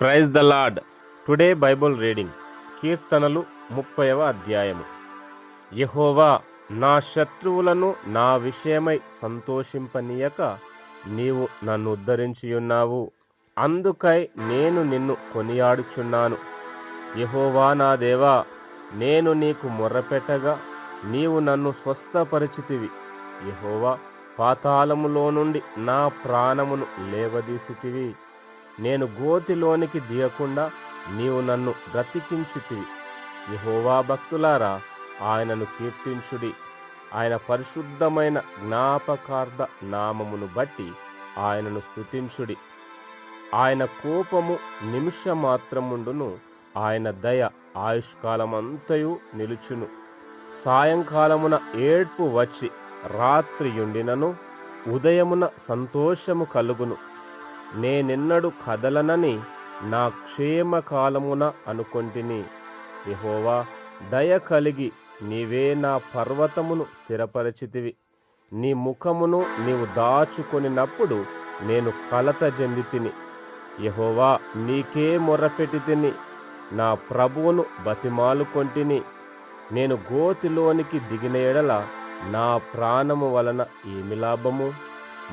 Praise the lord. Today Bible reading కీర్తనలు 30వ అధ్యాయము. యెహోవా, నా శత్రువులను నా విషయమై సంతోషింపనీయక నీవు నన్ను ఉద్ధరించియున్నావు. అందుకై నేను నిన్ను కొనియాడుచున్నాను. యెహోవా నా దేవా, నేను నీకు మొర్రపెట్టగా నీవు నన్ను స్వస్థపరిచితివి. యెహోవా, పాతాళములో నుండి నా ప్రాణమును లేవదీసితివి. నేను గోతిలోనికి దిగకుండా నీవు నన్ను బ్రతికించితివి. యెహోవా భక్తులారా, ఆయనను కీర్తించుడి. ఆయన పరిశుద్ధమైన జ్ఞాపకార్థ నామమును బట్టి ఆయనను స్తుతించుడి. ఆయన కోపము నిమిషమాత్రముండును, ఆయన దయ ఆయుష్కాలమంతయు నిలుచును. సాయంకాలమున ఏడ్పు వచ్చి రాత్రియుండినను ఉదయమున సంతోషము కలుగును. నేనెన్నడు కదలనని నా క్షేమకాలమున అనుకొంటిని. యెహోవా, దయ కలిగి నీవే నా పర్వతమును స్థిరపరచితివి. నీ ముఖమును నీవు దాచుకొనినప్పుడు నేను కలత చెందితిని. యెహోవా, నీకే మొర్రపెట్టితిని. నా ప్రభువును బతిమాలుకొంటిని. నేను గోతిలోనికి దిగిన ఎడల నా ప్రాణము వలన ఏమి లాభము?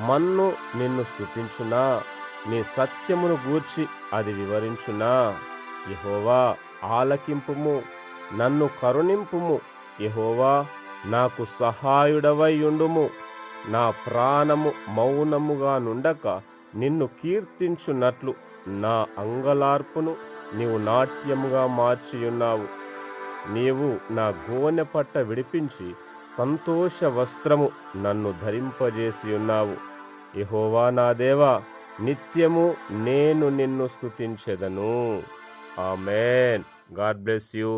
మన్ను నిన్ను స్తుతించునా? నీ సత్యమును గూర్చి అది వివరించునా? యెహోవా, ఆలకింపుము, నన్ను కరుణింపుము. యెహోవా, నాకు సహాయుడవై యుండుము. నా ప్రాణము మౌనముగా నుండక నిన్ను కీర్తించున్నట్లు నా అంగలార్పును నీవు నాట్యముగా మార్చియున్నావు. నీవు నా గోనె పట్ట విడిపించి సంతోష వస్త్రము నన్ను ధరింపజేసియున్నావు. యెహోవా నా దేవా, నిత్యము నేను నిన్ను స్తుతించెదను. ఆమేన్. God bless you.